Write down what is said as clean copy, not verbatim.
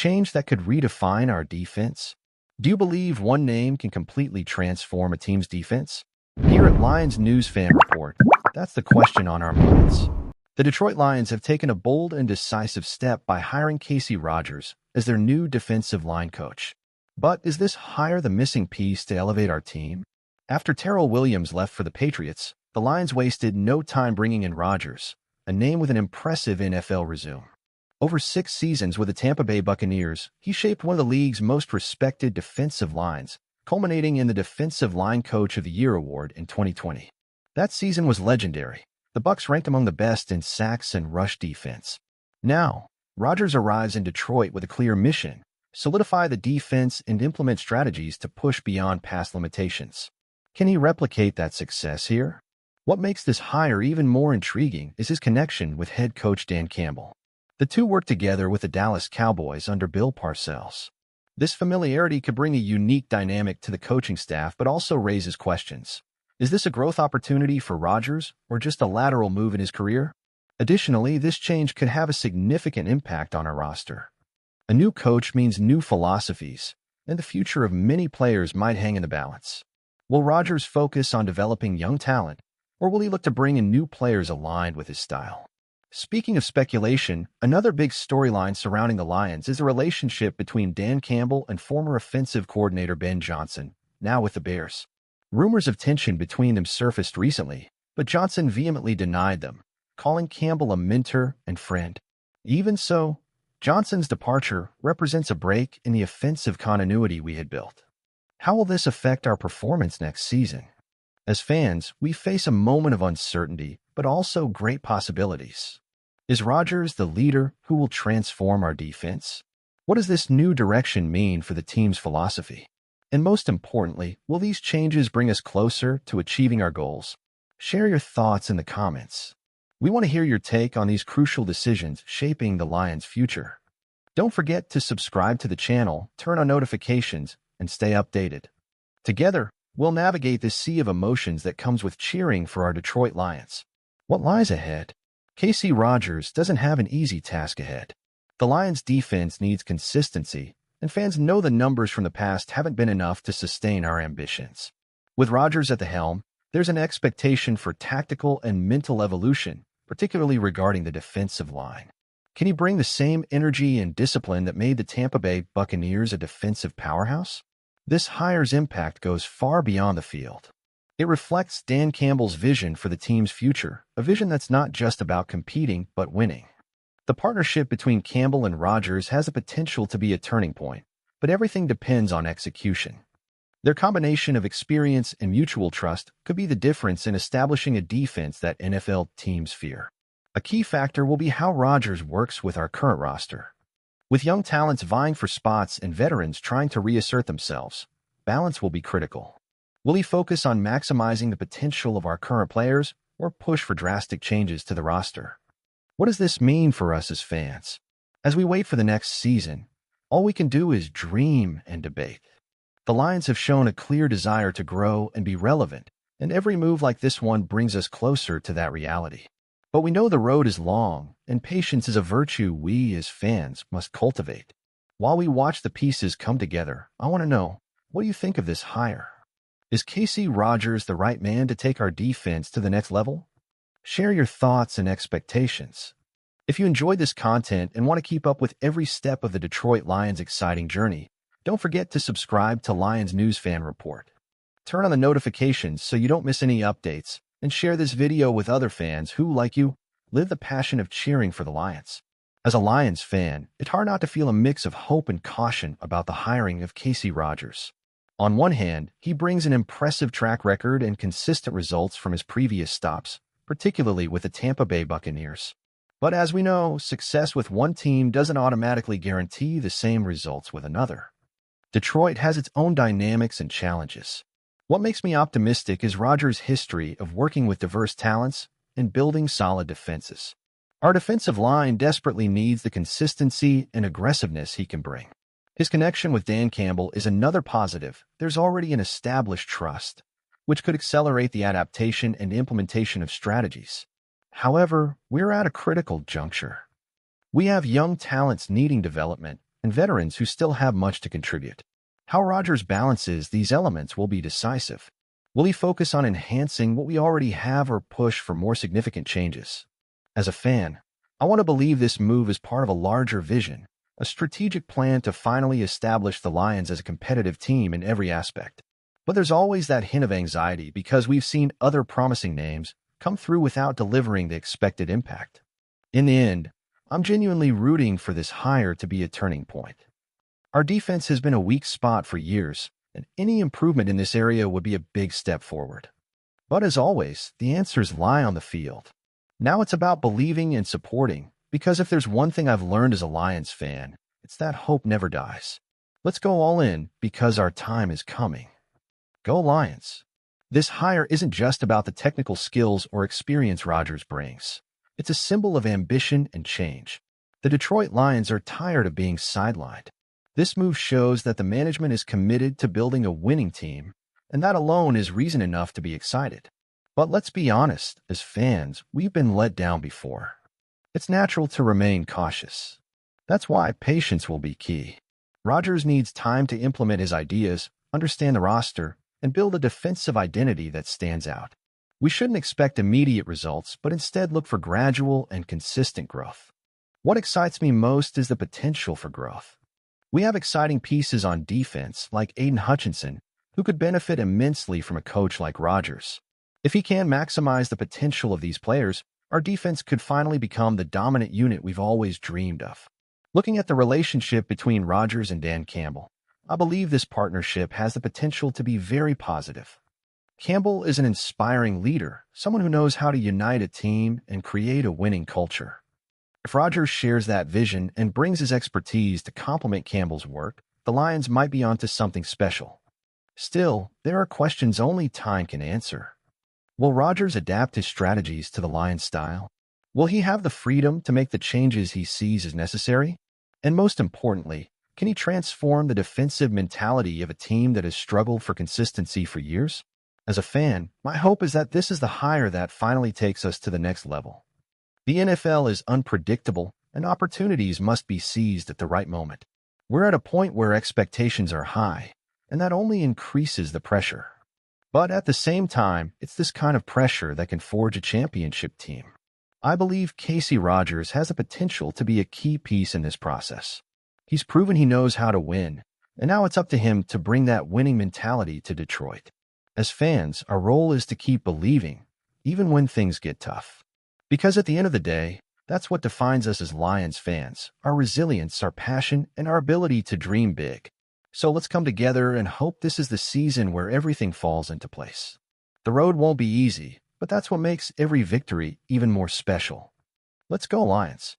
change that could redefine our defense? Do you believe one name can completely transform a team's defense? Here at Lions News Fan Report, that's the question on our minds. The Detroit Lions have taken a bold and decisive step by hiring Casey Rogers as their new defensive line coach. But is this hire the missing piece to elevate our team? After Terrell Williams left for the Patriots, the Lions wasted no time bringing in Rogers, a name with an impressive NFL resume. Over 6 seasons with the Tampa Bay Buccaneers, he shaped one of the league's most respected defensive lines, culminating in the Defensive Line Coach of the Year award in 2020. That season was legendary. The Bucs ranked among the best in sacks and rush defense. Now, Rodgers arrives in Detroit with a clear mission: solidify the defense and implement strategies to push beyond past limitations. Can he replicate that success here? What makes this hire even more intriguing is his connection with head coach Dan Campbell. The two worked together with the Dallas Cowboys under Bill Parcells. This familiarity could bring a unique dynamic to the coaching staff, but also raises questions. Is this a growth opportunity for Rodgers, or just a lateral move in his career? Additionally, this change could have a significant impact on our roster. A new coach means new philosophies, and the future of many players might hang in the balance. Will Rodgers focus on developing young talent, or will he look to bring in new players aligned with his style? Speaking of speculation, another big storyline surrounding the Lions is the relationship between Dan Campbell and former offensive coordinator Ben Johnson, now with the Bears. Rumors of tension between them surfaced recently, but Johnson vehemently denied them, calling Campbell a mentor and friend. Even so, Johnson's departure represents a break in the offensive continuity we had built. How will this affect our performance next season? As fans, we face a moment of uncertainty, but also great possibilities. Is Rodgers the leader who will transform our defense? What does this new direction mean for the team's philosophy? And most importantly, will these changes bring us closer to achieving our goals? Share your thoughts in the comments. We want to hear your take on these crucial decisions shaping the Lions' future. Don't forget to subscribe to the channel, turn on notifications, and stay updated. Together, we'll navigate this sea of emotions that comes with cheering for our Detroit Lions. What lies ahead? Casey Rogers doesn't have an easy task ahead. The Lions' defense needs consistency, and fans know the numbers from the past haven't been enough to sustain our ambitions. With Rodgers at the helm, there's an expectation for tactical and mental evolution, particularly regarding the defensive line. Can he bring the same energy and discipline that made the Tampa Bay Buccaneers a defensive powerhouse? This hire's impact goes far beyond the field. It reflects Dan Campbell's vision for the team's future, a vision that's not just about competing, but winning. The partnership between Campbell and Rodgers has the potential to be a turning point, but everything depends on execution. Their combination of experience and mutual trust could be the difference in establishing a defense that NFL teams fear. A key factor will be how Rodgers works with our current roster. With young talents vying for spots and veterans trying to reassert themselves, balance will be critical. Will he focus on maximizing the potential of our current players, or push for drastic changes to the roster? What does this mean for us as fans? As we wait for the next season, all we can do is dream and debate. The Lions have shown a clear desire to grow and be relevant, and every move like this one brings us closer to that reality. But we know the road is long, and patience is a virtue we as fans must cultivate. While we watch the pieces come together, I want to know, what do you think of this hire? Is Casey Rogers the right man to take our defense to the next level? Share your thoughts and expectations. If you enjoyed this content and want to keep up with every step of the Detroit Lions' exciting journey, don't forget to subscribe to Lions News Fan Report. Turn on the notifications so you don't miss any updates, and share this video with other fans who, like you, live the passion of cheering for the Lions. As a Lions fan, it's hard not to feel a mix of hope and caution about the hiring of Casey Rogers. On one hand, he brings an impressive track record and consistent results from his previous stops, particularly with the Tampa Bay Buccaneers. But as we know, success with one team doesn't automatically guarantee the same results with another. Detroit has its own dynamics and challenges. What makes me optimistic is Rodgers' history of working with diverse talents and building solid defenses. Our defensive line desperately needs the consistency and aggressiveness he can bring. His connection with Dan Campbell is another positive. There's already an established trust, which could accelerate the adaptation and implementation of strategies. However, we're at a critical juncture. We have young talents needing development, and veterans who still have much to contribute. How Rodgers balances these elements will be decisive. Will he focus on enhancing what we already have or push for more significant changes? As a fan, I want to believe this move is part of a larger vision, a strategic plan to finally establish the Lions as a competitive team in every aspect. But there's always that hint of anxiety because we've seen other promising names come through without delivering the expected impact. In the end, I'm genuinely rooting for this hire to be a turning point. Our defense has been a weak spot for years, and any improvement in this area would be a big step forward. But as always, the answers lie on the field. Now it's about believing and supporting, because if there's one thing I've learned as a Lions fan, it's that hope never dies. Let's go all in because our time is coming. Go Lions! This hire isn't just about the technical skills or experience Rodgers brings. It's a symbol of ambition and change. The Detroit Lions are tired of being sidelined. This move shows that the management is committed to building a winning team, and that alone is reason enough to be excited. But let's be honest, as fans, we've been let down before. It's natural to remain cautious. That's why patience will be key. Rodgers needs time to implement his ideas, understand the roster, and build a defensive identity that stands out. We shouldn't expect immediate results, but instead look for gradual and consistent growth. What excites me most is the potential for growth. We have exciting pieces on defense like Aiden Hutchinson, who could benefit immensely from a coach like Rodgers. If he can maximize the potential of these players, our defense could finally become the dominant unit we've always dreamed of. Looking at the relationship between Rodgers and Dan Campbell, I believe this partnership has the potential to be very positive. Campbell is an inspiring leader, someone who knows how to unite a team and create a winning culture. If Rodgers shares that vision and brings his expertise to complement Campbell's work, the Lions might be onto something special. Still, there are questions only time can answer. Will Rodgers adapt his strategies to the Lions' style? Will he have the freedom to make the changes he sees as necessary? And most importantly, can he transform the defensive mentality of a team that has struggled for consistency for years? As a fan, my hope is that this is the hire that finally takes us to the next level. The NFL is unpredictable, and opportunities must be seized at the right moment. We're at a point where expectations are high, and that only increases the pressure. But at the same time, it's this kind of pressure that can forge a championship team. I believe Casey Rodgers has the potential to be a key piece in this process. He's proven he knows how to win, and now it's up to him to bring that winning mentality to Detroit. As fans, our role is to keep believing, even when things get tough. Because at the end of the day, that's what defines us as Lions fans, our resilience, our passion, and our ability to dream big. So let's come together and hope this is the season where everything falls into place. The road won't be easy, but that's what makes every victory even more special. Let's go, Lions!